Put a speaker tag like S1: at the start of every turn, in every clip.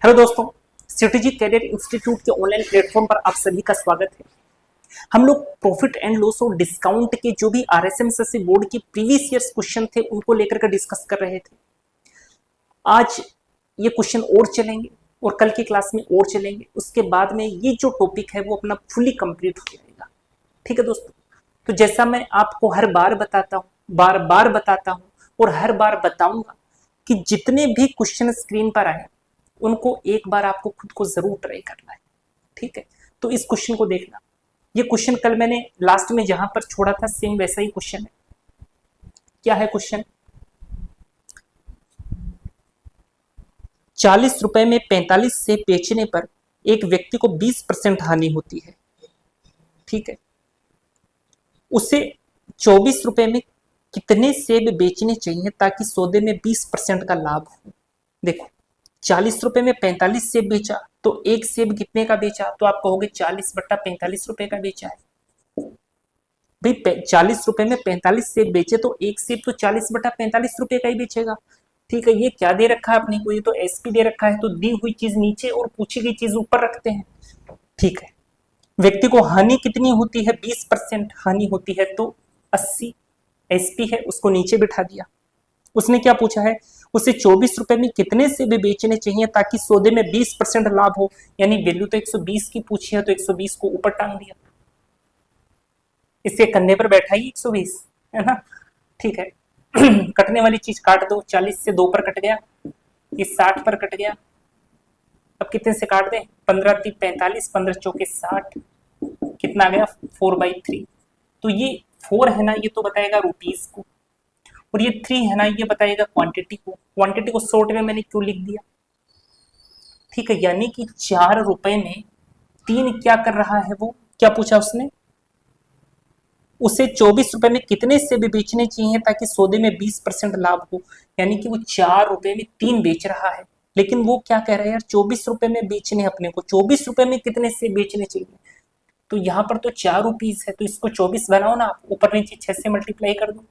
S1: Hello दोस्तों, strategy career institute के online platform पर आप सभी का स्वागत है। हम लोग प्रॉफिट एंड लॉस और डिस्काउंट के जो भी आरएसएमएससी बोर्ड के प्रीवियस ईयर्स क्वेश्चन थे उनको लेकर के डिस्कस कर रहे थे। आज ये क्वेश्चन और चलेंगे और कल की क्लास में और चलेंगे। उसके बाद में ये जो टॉपिक है वो अपना फुली कंप्लीट हो जाएगा। ठीक है दोस्तों, तो जैसा मैं आपको हर बार बताता हूँ, बार बार बताता हूँ और हर बार बताऊंगा कि जितने भी क्वेश्चन स्क्रीन पर आए उनको एक बार आपको खुद को जरूर ट्राई करना है। ठीक है, तो इस क्वेश्चन को देखना। ये क्वेश्चन कल मैंने लास्ट में जहां पर छोड़ा था सेम वैसा ही क्वेश्चन है। क्या है क्वेश्चन? 40 रुपए में 45 सेब बेचने पर एक व्यक्ति को 20% हानि होती है। ठीक है, उसे 24 रुपए में कितने सेब बेचने चाहिए ताकि सौदे में 20% का लाभ हो? देखो, 40 रुपए में 45 सेब बेचा तो एक सेब कितने का बेचा? तो आप कहोगे 40/45 रुपए का बेचा है। भाई 40 रुपए में 45 सेब बेचे तो एक सेब तो 40/45 रुपए का ही बेचेगा। ठीक है, ये क्या दे रखा है अपने को? ये तो एसपी दे रखा है, तो दी हुई चीज नीचे और पूछी गई चीज ऊपर रखते हैं। ठीक है, व्यक्ति को हानि कितनी होती है? 20% हानि होती है, तो 80 एसपी है, उसको नीचे बिठा दिया। उसने क्या पूछा है? उसे 24 रुपए में कितने सेब बेचने चाहिए ताकि सौदे में 20% लाभ हो? यानी वैल्यू तो 120 की पूछी है, तो 120 को ऊपर टांग दिया, इसके कंधे पर बैठा ही 120 है ना। ठीक है, कटने वाली चीज काट दो। 40 से 2 पर कट गया, ये 60 पर कट गया। अब कितने से काट दें? 15 × 45, 15 चौके 60, कितना आ गया? 4/3। तो ये 4 है ना, ये तो बताएगा रुपीज को, और ये 3 है ना, ये बताएगा क्वांटिटी को। क्वांटिटी को शॉर्ट में मैंने क्यों लिख दिया? ठीक है, यानी कि 4 रुपए में 3 क्या कर रहा है? वो क्या पूछा उसने? उसे 24 रुपए में कितने सेब बेचने चाहिए ताकि सौदे में 20% लाभ हो? यानी कि वो 4 रुपए में 3 बेच रहा है, लेकिन वो क्या कह रहा है यार, 24 रुपए में बेचने अपने को। 24 रुपए में कितने सेब बेचने चाहिए? तो यहाँ पर तो 4 रुपीज है, तो इसको 24 बनाओ ना आप, ऊपर नीचे 6 से मल्टीप्लाई कर दो,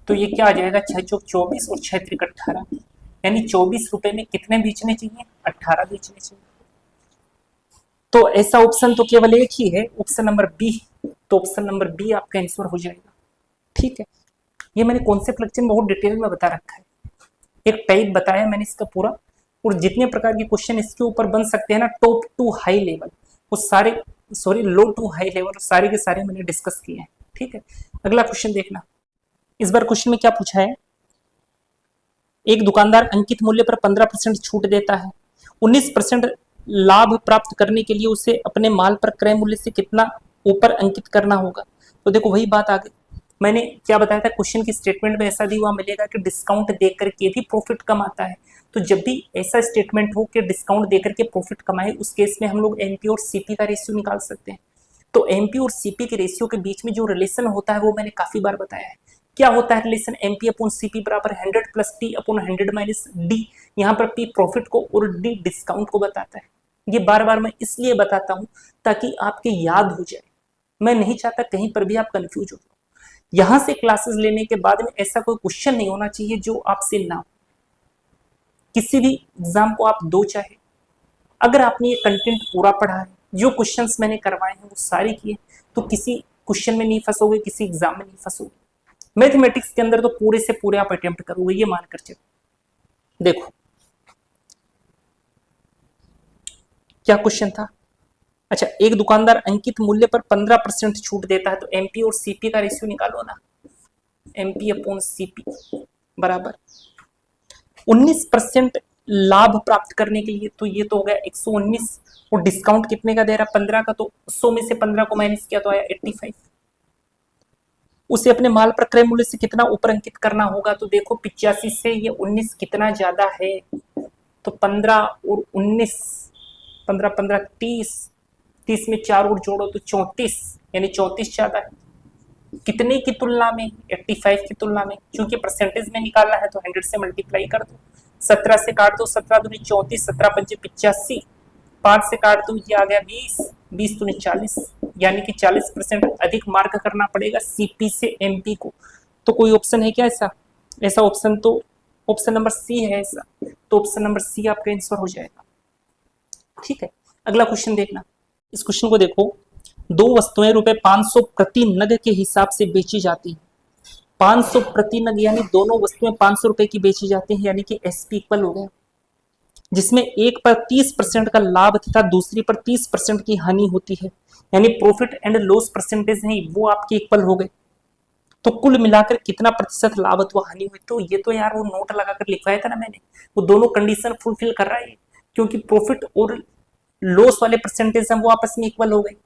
S1: तो ये क्या आ जाएगा? 6 चौक 24 और 6 त्रिक 18, यानी 24 रुपए में कितने बेचने चाहिए? 18 बेचने चाहिए। तो ऐसा ऑप्शन तो केवल एक ही है, ऑप्शन नंबर बी। तो ऑप्शन नंबर बी आपका आंसर हो जाएगा। ठीक है, ये मैंने कॉन्सेप्ट लेक्चर में बहुत डिटेल में बता रखा है, एक टाइप बताया मैंने इसका पूरा, और जितने प्रकार के क्वेश्चन इसके ऊपर बन सकते हैं ना, टॉप टू हाई लेवल, वो सारे, sorry, low to high level, सारे के सारे मैंने डिस्कस किए हैं। ठीक है, अगला क्वेश्चन देखना। इस बार क्वेश्चन में क्या पूछा है? एक दुकानदार अंकित मूल्य पर 15% छूट देता है। 19% लाभ प्राप्त करने के लिए उसे अपने माल पर क्रय मूल्य से कितना ऊपर अंकित करना होगा? तो देखो, वही बात आ गई। मैंने क्या बताया था, क्वेश्चन की स्टेटमेंट में ऐसा दिया मिलेगा कि डिस्काउंट देकर के भी प्रॉफिट कम आता है। तो जब भी ऐसा स्टेटमेंट हो कि डिस्काउंट देकर के प्रॉफिट कमाए, उस केस में हम लोग एमपी और सीपी का रेशियो निकाल सकते हैं। तो एमपी और सीपी के रेशियो के बीच में जो रिलेशन होता है वो मैंने काफी बार बताया है। क्या होता है रिलेशन? एमपी अपॉन सीपी बराबर 100 + पी अपॉन 100 - डी। यहाँ पर पी प्रॉफिट को और डी डिस्काउंट को बताता है। ये बार बार मैं इसलिए बताता हूँ ताकि आपके याद हो जाए। मैं नहीं चाहता कहीं पर भी आप कंफ्यूज हो। यहां से क्लासेस लेने के बाद में ऐसा कोई क्वेश्चन नहीं होना चाहिए जो आपसे ना, किसी भी एग्जाम को आप दो चाहे, अगर आपने ये कंटेंट पूरा पढ़ा है, जो क्वेश्चंस मैंने करवाए हैं वो सारे किए, तो किसी क्वेश्चन में नहीं फंसोगे, किसी एग्जाम में नहीं फंसोगे। मैथमेटिक्स के अंदर तो पूरे से पूरे आप अटेम्प्ट करोगे, ये मानकर चलो। देखो क्या क्वेश्चन था। अच्छा, एक दुकानदार अंकित मूल्य पर 15% छूट देता है, तो एमपी और सीपी का रेशियो निकालो ना। एमपी अपॉन सीपी बराबर 19% लाभ प्राप्त करने के लिए, तो ये तो हो गया 119, और डिस्काउंट कितने का दे रहा? 15 का, तो 100 में से 15 को माइनस किया तो आया 85। उसे अपने माल पर क्रय मूल्य से कितना ऊपर अंकित करना होगा? तो देखो 85 से ये 19 कितना ज्यादा है? तो 15 और 19, 15 15 30, 30 में 4 और जोड़ो तो 34, यानी 34 ज्यादा है। कितने की तुलना में? 85 की तुलना में। क्योंकि परसेंटेज में निकालना है तो 100 से मल्टीप्लाई कर दो, 17 से काट दो, 17 दूनी 34, 17 पंजे 85, 5 से काट दो, ये आ गया 20, 20 दूनी 40, यानी कि 40% अधिक मार्क करना पड़ेगा सीपी से एमपी को। तो कोई ऑप्शन है क्या ऐसा? ऐसा ऑप्शन तो ऑप्शन नंबर सी है ऐसा, तो ऑप्शन नंबर सी आपका आंसर हो जाएगा। ठीक है, अगला क्वेश्चन देखना। इस क्वेश्चन को देखो, दो वस्तुएं रुपए 500 प्रति नग के हिसाब से बेची जाती हैं। 500 प्रति नग यानी दोनों वस्तुएं 500 रुपए की बेची जाती हैं, यानी कि एसपी इक्वल हो गया, जिसमें एक पर 30% का लाभ तथा दूसरी पर 30% की हानि होती है, यानी प्रॉफिट एंड लॉस परसेंटेज है वो आपके इक्वल हो गए। तो कुल मिलाकर कितना प्रतिशत लाभ अथवा हानि हुई? तो ये तो यार वो नोट लगाकर लिखवाया था ना मैंने, वो दोनों कंडीशन फुलफिल कर रहा है, क्योंकि प्रॉफिट और लॉस वाले परसेंटेज हैं वो आपस में इक्वल हो गए,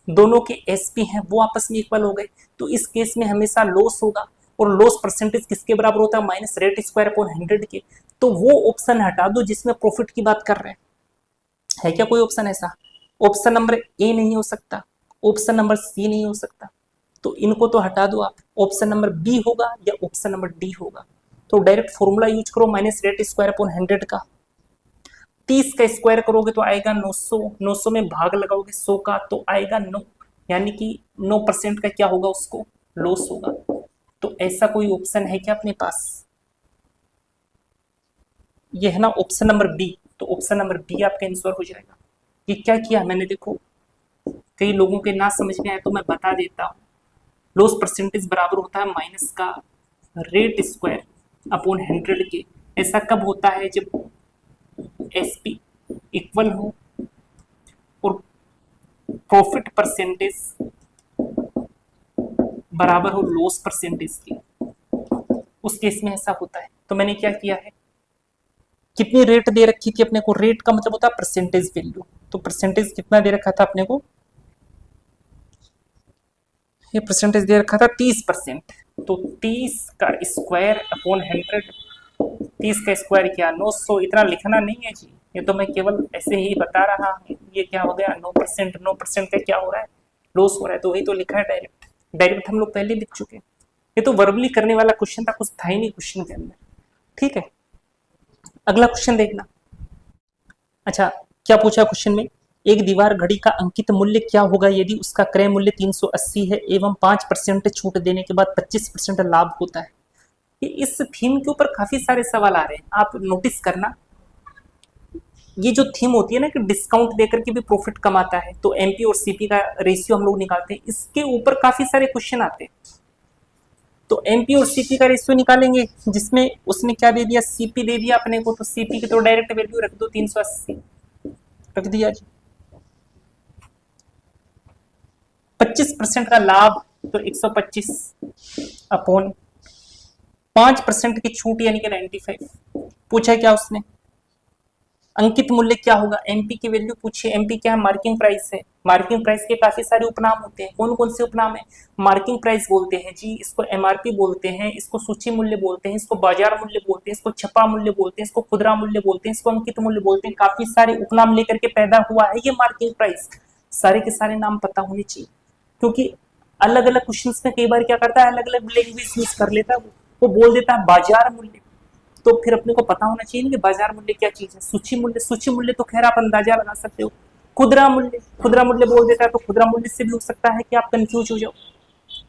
S1: दोनों के एसपी हैं वो आपस में इक्वल हो गए। तो इस केस में हमेशा लॉस होगा, और लॉस परसेंटेज किसके बराबर होता है? माइनस रेट स्क्वायर अपॉन 100 के। तो वो ऑप्शन हटा दो जिसमें प्रॉफिट की बात कर रहे हैं। है क्या कोई ऑप्शन ऐसा? ऑप्शन नंबर ए नहीं हो सकता, ऑप्शन नंबर सी नहीं हो सकता, तो इनको तो हटा दो आप। ऑप्शन नंबर बी होगा या ऑप्शन नंबर डी होगा। तो डायरेक्ट फॉर्मूला यूज करो, माइनस रेट स्क्वायर अपॉन 100 का। 30 का स्क्वायर करोगे तो आएगा 900, 900 में भाग लगाओगे 100 का तो आएगा 9, यानी कि 9% का क्या होगा? उसको लॉस होगा। तो ऐसा कोई ऑप्शन है क्या अपने पास? ये है ना ऑप्शन नंबर बी, तो ऑप्शन नंबर बी आपका आंसर हो जाएगा। ये क्या किया मैंने, देखो कई लोगों के ना समझ में आए तो मैं बता देता हूँ। लॉस परसेंटेज बराबर होता है माइनस का रेट स्क्वायर अपॉन 100 के। ऐसा कब होता है? जब एसपी इक्वल हो और प्रॉफिट परसेंटेज बराबर हो लॉस परसेंटेज के, उस केस में ऐसा होता है। तो मैंने क्या किया है, कितनी रेट दे रखी थी अपने को? रेट का मतलब होता है परसेंटेज वैल्यू, तो परसेंटेज कितना दे रखा था अपने को? ये परसेंटेज दे रखा था 30%, तो 30 का स्क्वायर अपॉन 100, 30 का स्क्वायर क्या? 900। इतना लिखना नहीं है जी, ये तो मैं केवल ऐसे ही बता रहा हूँ। ये क्या हो गया? 9%, 9% का क्या हो रहा है? लॉस हो रहा है, तो वही तो लिखा है डायरेक्ट। डायरेक्ट हम लोग पहले लिख चुके हैं, ये तो वर्बली करने वाला क्वेश्चन था, कुछ था ही नहीं क्वेश्चन के अंदर। ठीक है, अगला क्वेश्चन देखना। अच्छा, क्या पूछा क्वेश्चन में? एक दीवार घड़ी का अंकित मूल्य क्या होगा यदि उसका क्रय मूल्य 380 है एवं 5% छूट देने के बाद 25% लाभ होता है। ये इस थीम के ऊपर काफी सारे सवाल आ रहे हैं, आप नोटिस करना। ये जो थीम होती है ना कि डिस्काउंट देकर के भी प्रॉफिट कमाता है, तो एमपी और सीपी का रेशियो हम लोग निकालते हैं, इसके ऊपर काफी सारे क्वेश्चन आते हैं। तो एमपी और सीपी का रेशियो निकालेंगे, जिसमें उसने क्या दे दिया? सीपी दे दिया अपने को, तो सीपी की तो डायरेक्ट वैल्यू रख दो 380, रख दिया जी। 25% का लाभ तो 125 अपॉन 5% की छूट यानी कि 95। पूछा क्या उसने? अंकित मूल्य क्या होगा? एमपी की वैल्यू पूछी। एमपी क्या है? मार्किंग प्राइस है। मार्किंग प्राइस के काफी सारे उपनाम होते हैं, कौन कौन से उपनाम है? मार्किंग प्राइस बोलते हैं जी, इसको एमआरपी बोलते हैं, इसको सूची मूल्य बोलते हैं, इसको बाजार मूल्य बोलते हैं, इसको छपा मूल्य बोलते हैं, इसको खुदरा मूल्य बोलते हैं, इसको अंकित मूल्य बोलते हैं। काफी सारे उपनाम लेकर के पैदा हुआ है ये मार्किंग प्राइस। सारे के सारे नाम पता होने चाहिए, क्योंकि अलग अलग क्वेश्चंस में कई बार क्या करता है, अलग अलग लैंग्वेज यूज कर लेता है, वो बोल देता है बाजार मूल्य। तो फिर अपने को पता होना चाहिए कि बाजार मूल्य क्या चीज है। सूची मूल्य तो खैर आप अंदाजा लगा सकते हो। खुदरा मूल्य बोल देता है, तो खुदरा मूल्य से भी हो सकता है कि आप कंफ्यूज हो जाओ।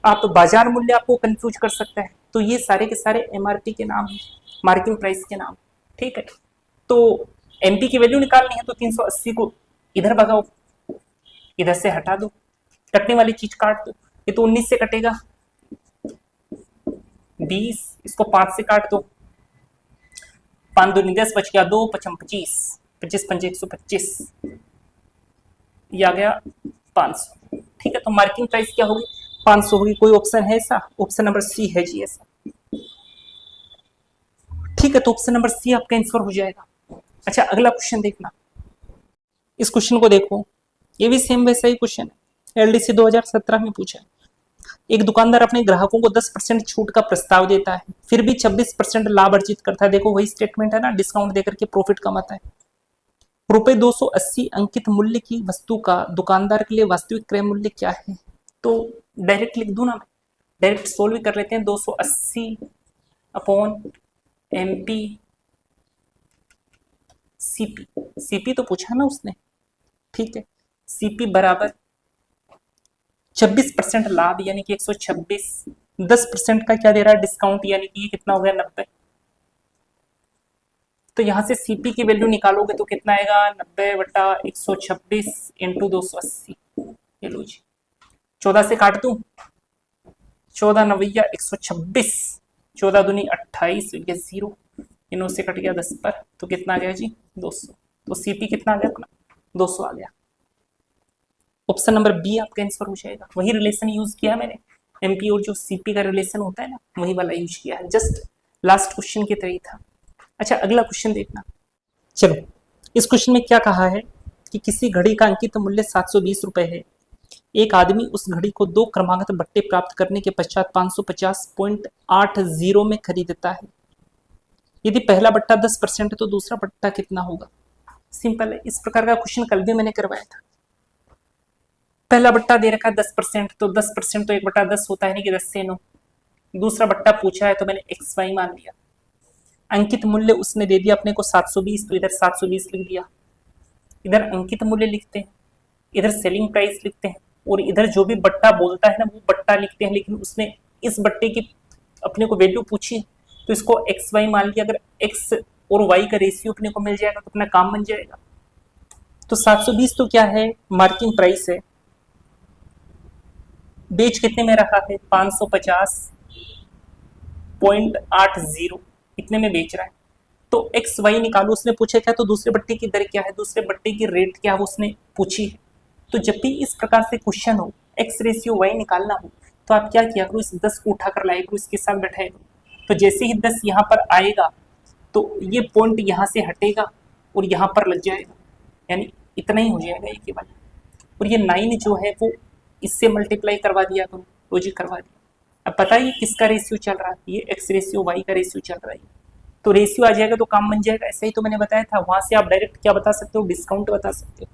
S1: आप तो बाजार मूल्य आपको कंफ्यूज कर सकता है। तो ये सारे के सारे एमआरपी के नाम है, मार्किंग प्राइस के नाम। ठीक है, तो एमपी की वैल्यू निकालनी है, तो 380 को इधर भगाओ, इधर से हटा दो, कटने वाली चीज काट दो। ये तो 19 से कटेगा, 20, इसको 5 से काट दो, 5 दूनी 10, बच गया 2, 5 25, 25 5 125, ये आ गया 500। ठीक है, तो मार्किंग प्राइस क्या होगी? 500 होगी। कोई ऑप्शन है ऐसा? ऑप्शन नंबर सी है जी ऐसा। ठीक है, तो ऑप्शन नंबर सी आपका आंसर हो जाएगा। अच्छा, अगला क्वेश्चन देखना। इस क्वेश्चन को देखो, ये भी सेम वैसा ही क्वेश्चन है, एलडीसी 2017 में पूछा है। एक दुकानदार अपने ग्राहकों को 10% छूट का प्रस्ताव देता है, फिर भी 26% लाभ अर्जित करता है। देखो वही स्टेटमेंट है ना, डिस्काउंट देकर के प्रॉफिट कमाता है। रुपए 280 अंकित मूल्य की वस्तु का दुकानदार के लिए वास्तविक क्रय मूल्य क्या है? तो डायरेक्ट लिख दूं ना, डायरेक्ट सोल्व कर लेते हैं। 280 अपॉन एमपी सीपी, सीपी तो पूछा ना उसने। ठीक है, सीपी बराबर 26% लाभ यानी कि 126, 10% का क्या दे रहा है? डिस्काउंट, यानी कि ये कितना हो गया? 90। तो यहाँ से सीपी की वैल्यू निकालोगे तो कितना आएगा 90/126 इंटू 280। ये लो जी, 14 से काट दूं, 14 नवैया 126, 14 दूनी 28, ये 0, इनों से कट गया 10 पर, तो कितना आ गया जी 200। तो सीपी कितना आ गया अपना 200 आ गया। ऑप्शन नंबर बी आपका आंसर हो जाएगा। वही रिलेशन यूज किया मैंने, एमपी और जो सीपी का रिलेशन होता है ना, वही वाला यूज किया है, जस्ट लास्ट क्वेश्चन की तरह ही था। अच्छा अगला क्वेश्चन देखना। चलो इस क्वेश्चन में क्या कहा है कि किसी घड़ी का अंकित मूल्य 720 रुपए है। एक आदमी उस घड़ी को 2 क्रमागत बट्टे प्राप्त करने के पश्चात 550.80 में खरीदता है। यदि पहला बट्टा 10% है तो दूसरा बट्टा कितना होगा। सिंपल है, इस प्रकार का क्वेश्चन कल भी मैंने करवाया था। पहला बट्टा दे रखा है 10%, तो 10% तो 1/10 होता है नहीं कि 10 से 9। दूसरा बट्टा पूछा है तो मैंने एक्स वाई मान लिया। अंकित मूल्य उसने दे दिया अपने को 720, तो इधर 720 लिख दिया। इधर अंकित मूल्य लिखते हैं, इधर सेलिंग प्राइस लिखते हैं, और इधर जो भी बट्टा बोलता है ना वो बट्टा लिखते हैं। लेकिन उसने इस बट्टे की अपने को वैल्यू पूछी तो इसको एक्स वाई मान लिया। अगर एक्स और वाई का रेशियो अपने को मिल जाएगा तो अपना काम बन जाएगा। तो 720 तो क्या है, मार्किंग प्राइस है। बेच कितने में रखा है 550.80, इतने में बेच रहा है। तो एक्स वाई निकालो, उसने पूछा क्या, तो दूसरे बट्टे की दर क्या है, दूसरे बट्टे की रेट क्या है वो उसने पूछी है। तो जब भी इस प्रकार से क्वेश्चन हो, एक्स रेशियो वाई निकालना हो, तो आप क्या किया करो, इस 10 को उठा कर लाया करो, इसके साथ बैठाया करो। तो जैसे ही 10 यहाँ पर आएगा तो ये पॉइंट यहाँ से हटेगा और यहाँ पर लग जाएगा, यानी इतना ही हो जाएगा ये केवल। और ये 9 जो है वो इससे मल्टीप्लाई करवा दिया करो, तो जी करवा दिया। अब पता है ये किसका रेशियो चल रहा है, ये एक्स रेशियो वाई का रेशियो चल रहा है। तो रेशियो आ जाएगा तो काम बन जाएगा। ऐसा ही तो मैंने बताया था, वहां से आप डायरेक्ट क्या बता सकते हो, डिस्काउंट बता सकते हो।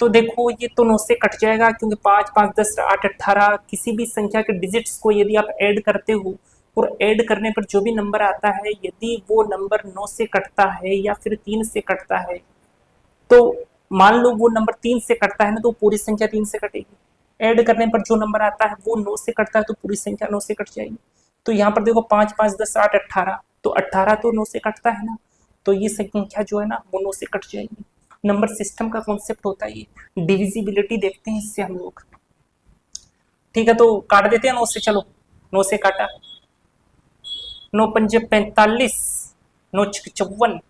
S1: तो देखो ये तो 9 से कट जाएगा, क्योंकि 5, 5, 10, 8, 18 किसी भी संख्या के डिजिट्स को यदि आप ऐड करते हो और ऐड करने पर जो भी नंबर आता है, यदि वो नंबर 9 से कटता है या फिर 3 से कटता है, तो मान लो वो नंबर 3 से कटता है ना, तो पूरी संख्या 3 से कटेगी। ऐड करने पर जो नंबर आता है वो 9 से कटता है, तो पूरी संख्या 9 से कट जाएगी। तो यहाँ पर देखो 5, 5, 10, 8, 18, तो 18 तो 9 से कटता है ना, तो ये संख्या जो है ना वो 9 से कट जाएगी। नंबर सिस्टम का कॉन्सेप्ट होता है ये, डिविजिबिलिटी देखते हैं इससे हम लोग। ठीक है, तो काट देते हैं 9 से। चलो 9 से काटा, 9 पंजे 45, 9 छक 54,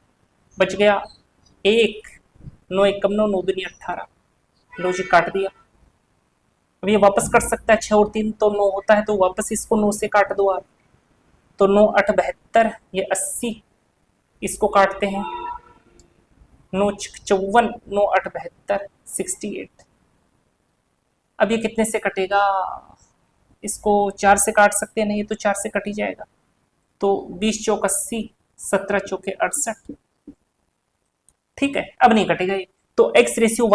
S1: बच गया 1, 9 एकम 9, 9 दूनी 18। लो जी काट दिया। अब ये वापस कट सकता है, 6 और 3 तो 9 होता है, तो वापस इसको 9 से काट दो आप। तो 9 8 72, ये 80, इसको काटते हैं 9 छक 54, 9 8 72, 68। अब ये कितने से कटेगा, इसको 4 से काट सकते हैं, नहीं तो 4 से कट ही जाएगा। तो 20 चौक 80, 17 चौके 68। ठीक है, अब नहीं कटेगा ये। तो एक्स रेशियो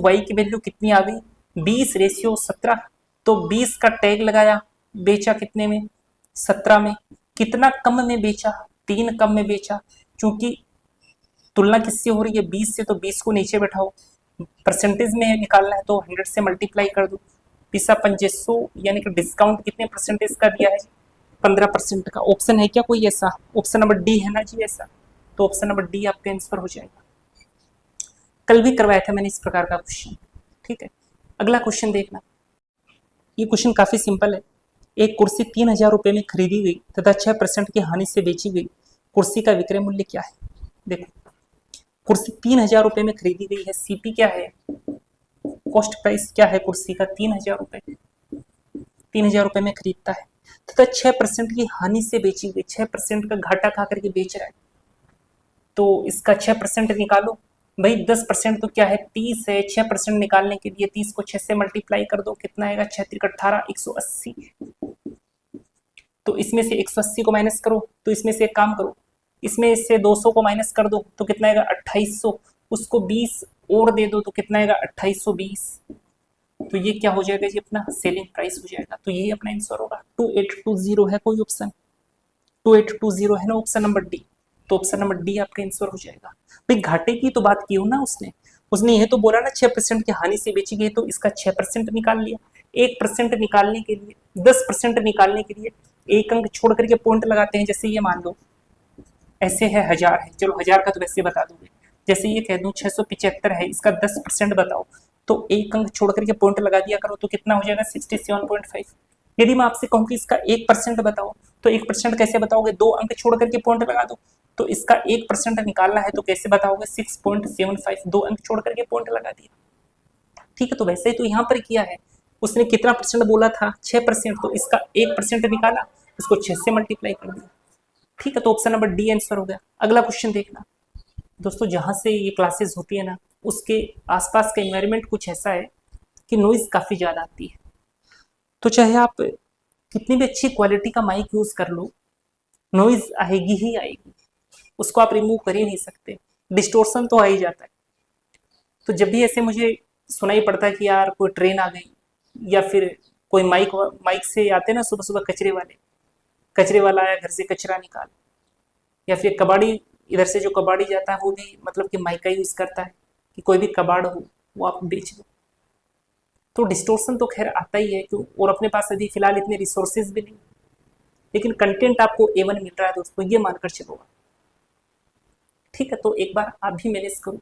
S1: वाई की वैल्यू कितनी आ गई, 20/17। तो 20 का टैग लगाया, बेचा कितने में, 17 में। कितना कम में बेचा, 3 कम में बेचा। क्योंकि तुलना किससे हो रही है, 20 से, तो 20 को नीचे बैठाओ, परसेंटेज में निकालना है तो 100 से मल्टीप्लाई कर दो। पिसा 500, यानी कि डिस्काउंट कितने परसेंटेज का दिया है, 15% का। ऑप्शन है क्या कोई ऐसा, ऑप्शन नंबर डी है ना जी ऐसा, तो ऑप्शन नंबर डी आपका आंसर हो जाएगा। कल भी करवाया था मैंने इस प्रकार का क्वेश्चन। ठीक है, अगला क्वेश्चन देखना। ये क्वेश्चन काफी सिंपल है। एक कुर्सी 3000 रुपए में खरीदी गई तथा 6% की हानि से बेची गई। कुर्सी का विक्रय मूल्य क्या है। देखो कुर्सी 3000 रुपए में खरीदी गई है, सीपी क्या है, कॉस्ट प्राइस क्या है कुर्सी का, 3000 रुपए। 3000 रुपए में खरीदता है तथा 6% की हानि से बेची गई, 6% का घाटा खा करके बेच रहा है। तो इसका 6% निकालो भाई। 10% तो क्या है, 30 है। 6% निकालने के लिए 30 को 6 से मल्टीप्लाई कर दो, कितना आएगा, 6 × 18, 180। तो इसमें से 180 को माइनस करो, तो इसमें से एक काम करो, इसमें से 200 को माइनस कर दो, तो कितना आएगा 2800। उसको 20 और दे दो, तो कितना आएगा 2820। तो ये क्या हो जाएगा जी, अपना सेलिंग प्राइस हो जाएगा। तो यही अपना आंसर होगा। 2820 है कोई ऑप्शन, 2820 है ना ऑप्शन नंबर डी। तो ऑप्शन नंबर डी आपका आंसर हो जाएगा। भाई घाटे की तो बात की हो ना उसने ये तो बोला ना 6% की हानि से बेची गई, तो इसका 6% निकाल लिया। 1% निकालने के लिए, 10% निकालने के लिए एक अंक छोड़ करके पॉइंट लगाते हैं। जैसे ये मान लो ऐसे है 1000 है, चलो 1000 का तो वैसे बता दोगे। जैसे ये कह दूं 675 है, इसका 10% बताओ, तो एक अंक छोड़ करके पॉइंट लगा दिया करो, तो कितना हो जाएगा 67.5। यदि मैं आपसे कहूँ कि इसका 1% बताओ, तो 1% कैसे बताओगे, 2 अंक छोड़ करके पॉइंट लगा दो। तो इसका 1% निकालना है तो कैसे बताओगे, 6.75, 2 अंक छोड़ करके पॉइंट लगा दिया। ठीक है, तो वैसे ही तो यहाँ पर किया है, उसने कितना परसेंट बोला था, 6%, तो इसका 1% निकाला, उसको 6 से मल्टीप्लाई कर दिया। ठीक है, तो ऑप्शन नंबर डी आंसर हो गया। अगला क्वेश्चन देखना दोस्तों, जहां से ये क्लासेस होती है ना, उसके आसपास का एनवायरनमेंट कुछ ऐसा है कि नॉइज काफी ज्यादा आती है। तो चाहे आप कितनी भी अच्छी क्वालिटी का माइक यूज कर लो, नॉइज आएगी ही आएगी, उसको आप रिमूव कर ही नहीं सकते, डिस्टोर्शन तो आ ही जाता है। तो जब भी ऐसे मुझे सुनाई पड़ता है कि यार कोई ट्रेन आ गई, या फिर कोई माइक से आते ना सुबह सुबह कचरे वाला आया घर से कचरा निकाल, या फिर कबाड़ी, इधर से जो कबाड़ी जाता है वो भी मतलब कि माइक का यूज करता है कि कोई भी कबाड़ हो वो आप बेच दो, तो डिस्टोर्शन तो खैर आता ही है क्यों, और अपने पास अभी फिलहाल इतने रिसोर्सेज भी नहीं, लेकिन कंटेंट आपको A1 मिल रहा है दोस्तों, ये मानकर चलो। ठीक है, तो एक बार आप भी मैनेज करो।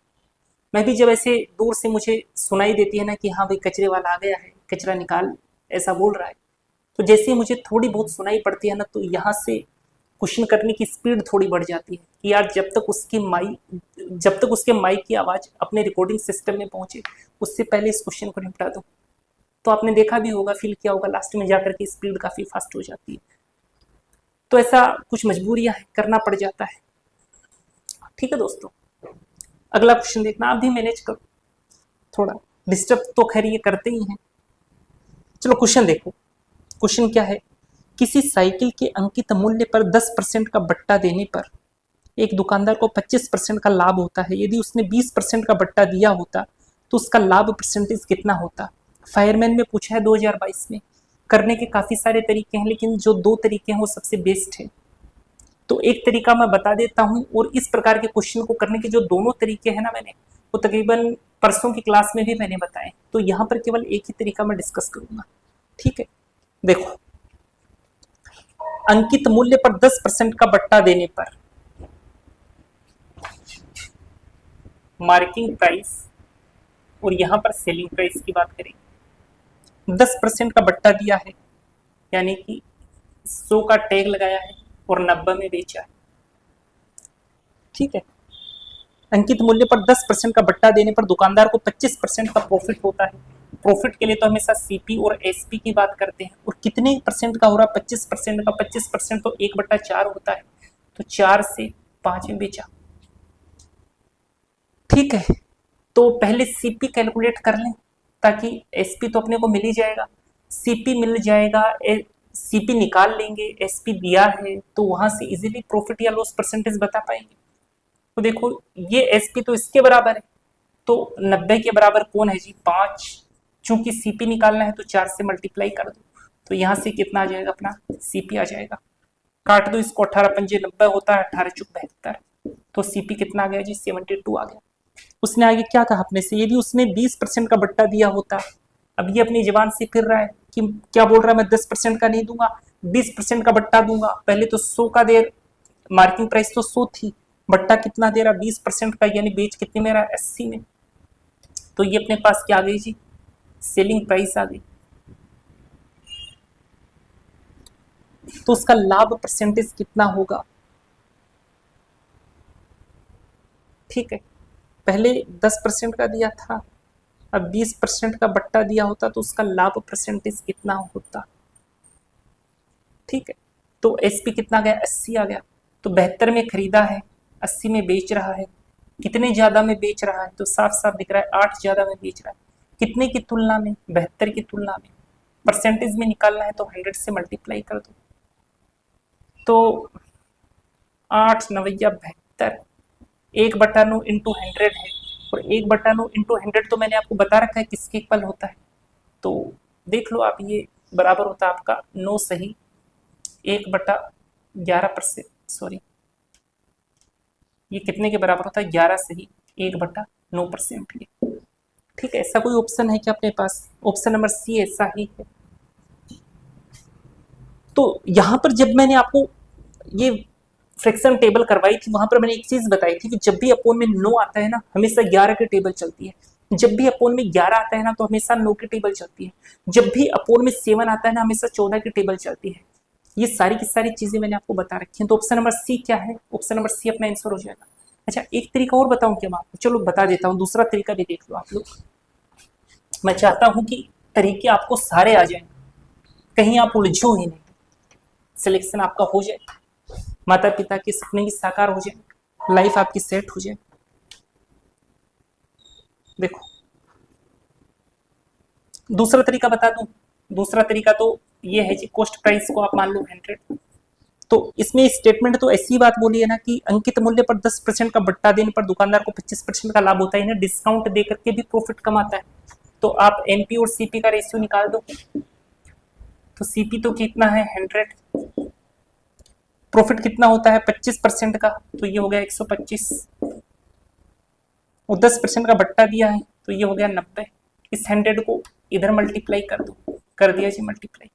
S1: मैं भी जब ऐसे दूर से मुझे सुनाई देती है ना कि हाँ भाई कचरे वाला आ गया है, कचरा निकाल, ऐसा बोल रहा है, तो जैसे ही मुझे थोड़ी बहुत सुनाई पड़ती है ना, तो यहाँ से क्वेश्चन करने की स्पीड थोड़ी बढ़ जाती है कि यार जब तक उसके माइक की आवाज़ अपने रिकॉर्डिंग सिस्टम में पहुंचे, उससे पहले इस क्वेश्चन को निपटा दो। तो आपने देखा भी होगा, फील किया होगा, लास्ट में जाकर के स्पीड काफ़ी फास्ट हो जाती है। तो ऐसा कुछ मजबूरियां है, करना पड़ जाता है। ठीक है दोस्तों, अगला क्वेश्चन देखना, आप भी मैनेज करो, थोड़ा डिस्टर्ब तो खैर ये करते ही हैं। चलो क्वेश्चन देखो, क्वेश्चन क्या है, किसी साइकिल के अंकित मूल्य पर 10% का बट्टा देने पर एक दुकानदार को 25% का लाभ होता है। यदि उसने 20% का बट्टा दिया होता तो उसका लाभ परसेंटेज कितना होता। फायरमैन में पूछा है 2022 में। करने के काफ़ी सारे तरीके हैं, लेकिन जो 2 तरीके हैं वो सबसे बेस्ट है। तो एक तरीका मैं बता देता हूँ, और इस प्रकार के क्वेश्चन को करने के जो दोनों तरीके हैं ना, मैंने वो तकरीबन परसों की क्लास में भी मैंने बताए, तो यहाँ पर केवल एक ही तरीका मैं डिस्कस करूंगा। ठीक है, देखो, अंकित मूल्य पर 10% का बट्टा देने पर मार्किंग प्राइस और यहां पर सेलिंग प्राइस की बात करें, 10% का बट्टा दिया है, यानी कि 100 का टैग लगाया है और 90 में बेचा है। ठीक है, अंकित मूल्य पर 10% का बट्टा देने पर दुकानदार को 25% का प्रॉफिट होता है। प्रॉफिट के लिए तो हमेशा सीपी और एसपी की बात करते हैं, और कितने परसेंट का हो रहा, 25% का, 25% तो 1/4 होता है, तो 4 से 5 में बेचा। ठीक है, तो पहले सीपी कैलकुलेट कर लें, ताकि एसपी तो अपने को मिल ही जाएगा, सीपी मिल जाएगा, सीपी निकाल लेंगे, एसपी दिया है तो वहां से इजीली प्रॉफिट या लॉस परसेंटेज बता पाएंगे। तो देखो, ये एसपी तो इसके बराबर है, तो 90 के बराबर कौन है जी, 5। चूंकि सीपी निकालना है तो 4 से मल्टीप्लाई कर दो, तो यहाँ से कितना आ जाएगा, अपना सीपी आ जाएगा। काट दो इसको, 18 पंजे 90 होता है, 18 चुक 72, तो सीपी कितना आ गया जी, 72 आ गया। उसने आगे क्या कहा अपने से, यदि उसने 20% का बट्टा दिया होता, अब ये अपनी जबान से फिर रहा है कि क्या बोल रहा है, मैं 10% का नहीं दूंगा, 20% का बट्टा दूंगा। पहले तो 100 का दे, मार्किंग प्राइस तो 100 थी, बट्टा कितना दे रहा, 20% का, यानी बेच कितने में रहा, 80 में। तो ये अपने पास क्या आ गई जी, सेलिंग प्राइस आ गई। तो उसका लाभ परसेंटेज कितना होगा। ठीक है, पहले 10% का दिया था, अब 20% का बट्टा दिया होता तो उसका लाभ परसेंटेज कितना होता। ठीक है, तो एसपी कितना गया, 80 आ गया। तो 72 में खरीदा है, 80 में बेच रहा है, कितने ज्यादा में बेच रहा है, तो साफ साफ दिख रहा है 8 ज्यादा में बेच रहा है। कितने की तुलना में, 72 की तुलना में। परसेंटेज में निकालना है तो 100 से मल्टीप्लाई कर दो, तो 8 नवैया 72, 1/9 इंटू 100 है, और 1/9 इंटू 100 तो मैंने आपको बता रखा है किसके इक्वल होता है, तो देख लो आप, ये बराबर होता है आपका 9 सही 1/11%, सॉरी ये कितने के बराबर होता है, 11 सही 1/9%। ठीक है, ऐसा कोई ऑप्शन है क्या अपने पास, ऑप्शन नंबर सी ऐसा ही है। तो यहां पर जब मैंने आपको ये फ्रैक्शन टेबल करवाई थी, वहां पर मैंने एक चीज बताई थी कि जब भी अपोन में 9 आता है ना, हमेशा 11 की टेबल चलती है। जब भी अपोन में 11 आता है ना, तो हमेशा 9 की टेबल चलती है। जब भी अपोन में 7 आता है ना, हमेशा 14 की टेबल चलती है। ये सारी की सारी चीजें मैंने आपको बता रखी हैं। तो ऑप्शन नंबर सी क्या है? ऑप्शन नंबर सी अपना आंसर हो जाएगा। अच्छा, एक तरीका और बताऊं क्या मैं आपको? चलो बता देता हूँ, दूसरा तरीका भी देख लो आप लोग। मैं चाहता हूं कि तरीके आपको सारे आ जाएं, कहीं आप उलझो ही नहीं, सिलेक्शन आपका हो जाए, माता पिता के सपने भी साकार हो जाए, लाइफ आपकी सेट हो जाए। देखो, दूसरा तरीका बता दूं। दूसरा तरीका तो ये है कि कॉस्ट प्राइस को आप मान लो 100। तो इसमें स्टेटमेंट तो ऐसी बात बोली है ना कि अंकित मूल्य पर 10% का बट्टा देने पर दुकानदार को 25% का लाभ होता है ना, डिस्काउंट दे करके भी प्रॉफिट कमाता है। तो आप एनपी और सीपी का रेशियो निकाल दो। तो सीपी तो कितना है? 100। प्रॉफिट कितना होता है? 25% का, तो ये हो गया 125। और 10% का बट्टा दिया है, तो ये हो गया 90। इस 100 को इधर मल्टीप्लाई कर दो, कर दिया जी मल्टीप्लाई।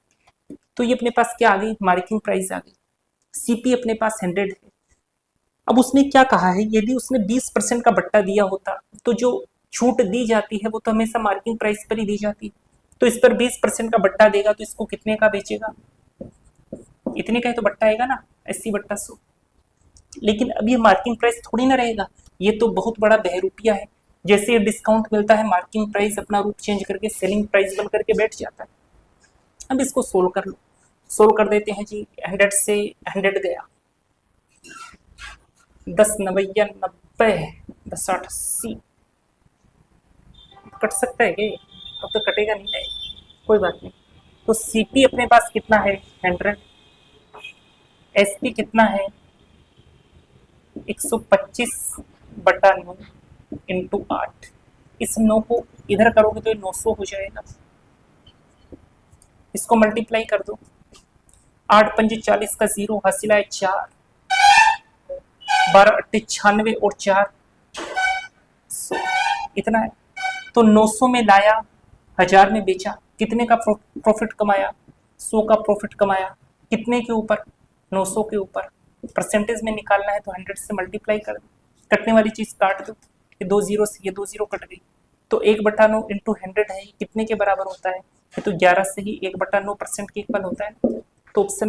S1: तो ये अपने पास क्या आ गई? मार्किंग प्राइस आ गई। सीपी अपने पास 100 है। अब उसने क्या कहा है, यदि उसने 20% का बट्टा दिया होता तो जो छूट दी जाती है वो तो हमेशा मार्किंग प्राइस पर ही दी जाती है। तो इस पर 20% का बट्टा देगा तो इसको कितने का बेचेगा? इतने का ही तो बट्टा आएगा ना, 80/100। लेकिन अब ये मार्किंग प्राइस थोड़ी ना रहेगा, ये तो बहुत बड़ा बहरूपिया है। जैसे ये डिस्काउंट मिलता है, मार्किंग प्राइस अपना रूप चेंज करके सेलिंग प्राइस बन करके बैठ जाता है। अब इसको सोल्व कर लो, सोल्व कर देते हैं जी। 100 से 100 गया, 10 नवैया 90, 10 8 80। कट सकता है क्या? अब तो कटेगा नहीं है, कोई बात नहीं। तो सीपी अपने पास कितना है? 100। एसपी कितना है? 125/9 इंटू 8। इस 9 को इधर करोगे तो ये 900 हो जाएगा। इसको मल्टीप्लाई कर दो, 8 पंजे 40 का 0 हासिल है 4, 12 8 96 और 4 100, इतना है। तो 900 में लाया, 1000 में बेचा, कितने का प्रॉफिट कमाया? 100 का प्रॉफिट कमाया। कितने के ऊपर? 900 के ऊपर। परसेंटेज में निकालना है तो 100 से मल्टीप्लाई कर दो, कटने वाली चीज काट दो, ये 2 0 से ये 2 0 कट गई। तो 1/9 इंटू 100 है, कितने के बराबर होता है? ये तो 11 से ही 1/9% के इक्वल होता है। तो ऑप्शन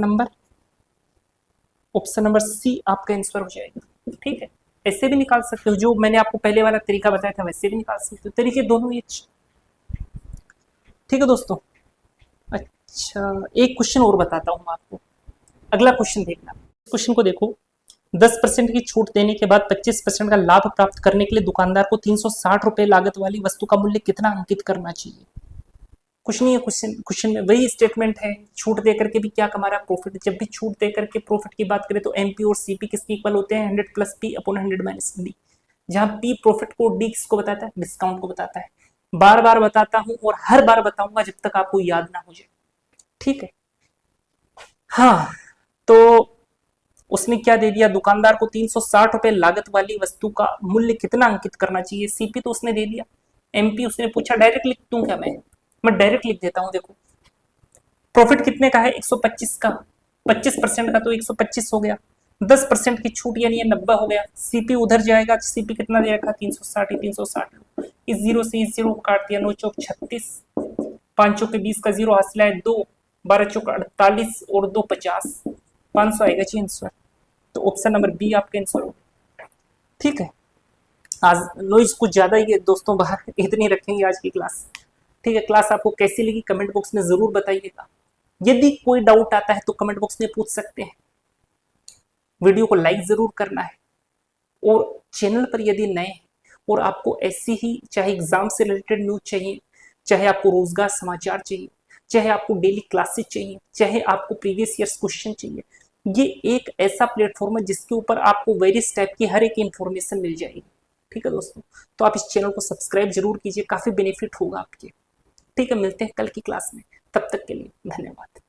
S1: नंबर सी आपका आंसर हो जाएगा। ठीक है, ऐसे भी निकाल सकते हो, जो मैंने आपको पहले वाला तरीका बताया था वैसे भी निकाल सकते हो। तरीके दोनों ही अच्छे। ठीक है दोस्तों। अच्छा, एक क्वेश्चन और बताता हूँ आपको, अगला क्वेश्चन देखना। क्वेश्चन को देखो, 10% की छूट देने के बाद 25% का लाभ प्राप्त करने के लिए दुकानदार को 360 रुपए लागत वाली वस्तु का मूल्य कितना अंकित करना चाहिए? कुछ नहीं है, क्वेश्चन में वही स्टेटमेंट है, छूट देकर के भी क्या कमा रहा है? प्रॉफिट। जब भी छूट देकर के प्रॉफिट की बात करें तो एमपी और सीपी किसके इक्वल होते हैं? 100 plus P upon 100 minus D. जहां पी प्रॉफिट को, डी किसको बताता है? डिस्काउंट को बताता है। बार बार बताता हूं और हर बार बताऊंगा जब तक आपको याद ना हो जाए। ठीक है, हाँ। तो उसने क्या दे दिया? दुकानदार को 360 रुपए लागत वाली वस्तु का मूल्य कितना अंकित करना चाहिए? सीपी तो उसने दे दिया, एमपी उसने पूछा। डायरेक्ट लिख दूं क्या मैं डायरेक्ट लिख देता हूं। देखो, प्रॉफिट कितने का है? 125 का, 25% का तो 125 हो गया, 10% की छूट यानी 90 हो गया। सीपी उधर जाएगा, सीपी कितना दे रखा? 360 ही 360। इस 0 से इस 0 को काट दिया, 9 चौक 36, 5 चौक 20 का 0 हासिल है 2, 12 चौक 48 और 2 50, 500 आएगा जी आंसर। तो ऑप्शन नंबर बी आपका आंसर होगा। ठीक है, आज नॉइज कुछ ज्यादा ही है दोस्तों बाहर, इतनी रखेंगे आज की क्लास। ठीक है, क्लास आपको कैसी लगी कमेंट बॉक्स में जरूर बताइएगा। यदि कोई डाउट आता है तो कमेंट बॉक्स में पूछ सकते हैं। वीडियो को लाइक जरूर करना है, और चैनल पर यदि नए हैं और आपको ऐसी ही, चाहे एग्जाम से रिलेटेड न्यूज चाहिए, चाहे आपको रोजगार समाचार चाहिए, चाहे आपको डेली क्लासेस चाहिए, चाहे आपको प्रीवियस ईयर्स क्वेश्चन चाहिए, ये एक ऐसा प्लेटफॉर्म है जिसके ऊपर आपको वेरियस टाइप की हर एक इंफॉर्मेशन मिल जाएगी। ठीक है दोस्तों, तो आप इस चैनल को सब्सक्राइब जरूर कीजिए, काफी बेनिफिट होगा आपके। ठीक है, मिलते हैं कल की क्लास में, तब तक के लिए धन्यवाद।